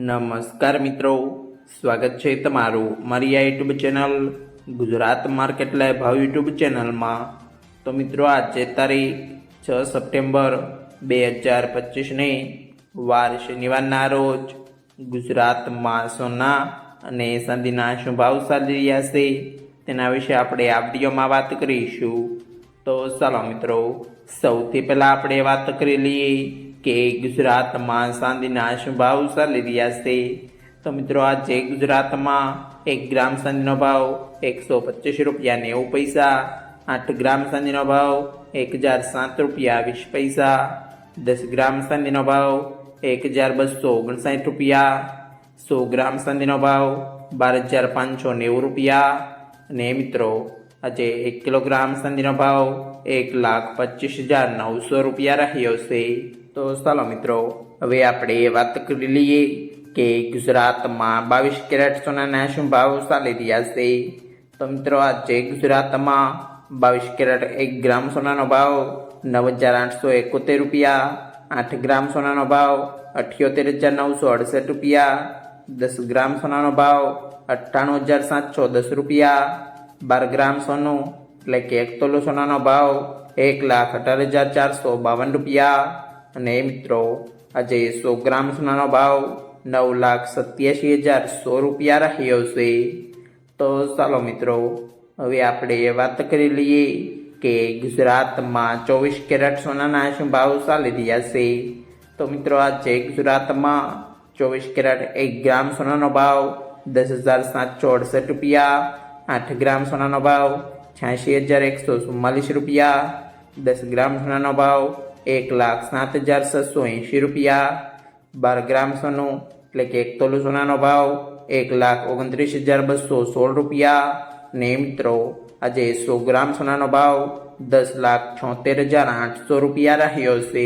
નમસ્કાર મિત્રો, સ્વાગત છે તમારું મારી આ YouTube channel Gujarat market live ભાવ યુટ્યુબ ચેનલમાં। તો મિત્રો આજે તારીખ 6 સપ્ટેમ્બર 2025ને વાર શનિવારના રોજ ગુજરાતમાં સોના અને ચાંદીના શું ભાવ ચાલી રહ્યા છે તેના વિશે આપણે આ વિડીયોમાં વાત કરીશું। તો ચાલો મિત્રો, સૌથી પહેલાં આપણે વાત કરી લઈએ કે ગુજરાતમાં ચાંદીના શું ભાવ ચાલી રહ્યા છે। તો મિત્રો આજે ગુજરાતમાં 1 ગ્રામ ચાંદીનો ભાવ 125 રૂપિયા 90 પૈસા, 8 ગ્રામ ચાંદીનો ભાવ 1007 રૂપિયા 20 પૈસા, 10 ગ્રામ ચાંદીનો ભાવ 1259 રૂપિયા, 100 ગ્રામ ચાંદીનો ભાવ 12590 રૂપિયા અને મિત્રો આજે 1 કિલોગ્રામ ચાંદીનો ભાવ 1,25,900 રૂપિયા રહ્યો છે। તો ચાલો મિત્રો, હવે આપણે વાત કરી લઈએ કે ગુજરાતમાં 22 કેરેટ સોનાના શું ભાવ ચાલી રહ્યા છે। તો મિત્રો આજે ગુજરાતમાં 22 કેરેટ 1 ગ્રામ સોનાનો ભાવ 9,871 રૂપિયા, 8 ગ્રામ સોનાનો ભાવ 78,968 રૂપિયા, 10 ગ્રામ સોનાનો ભાવ 98,710 રૂપિયા, 12 ગ્રામ સોનું એટલે કે 1 તોલો સોનાનો ભાવ 1,18,452 રૂપિયા અને મિત્રો આજે 100 ગ્રામ સોનાનો ભાવ 9,87,100 રૂપિયા રહ્યો છે। તો ચાલો મિત્રો, હવે આપણે વાત કરી લઈએ કે ગુજરાતમાં 24 કેરેટ સોનાના શું ભાવ ચાલી રહ્યા છે। તો મિત્રો આજે ગુજરાતમાં 24 કેરેટ 1 ગ્રામ સોનાનો ભાવ 10,768 રૂપિયા, 8 ગ્રામ સોનાનો ભાવ 86,144 રૂપિયા, 10 ગ્રામ સોનાનો ભાવ 1,07,680 રૂપિયા, 12 ગ્રામ સોનું એટલે કે 1 તોલો સોનાનો ભાવ 1,29,216 રૂપિયા ને મિત્રો આજે 100 ગ્રામ સોનાનો ભાવ 10,76,800 રૂપિયા રહ્યો છે।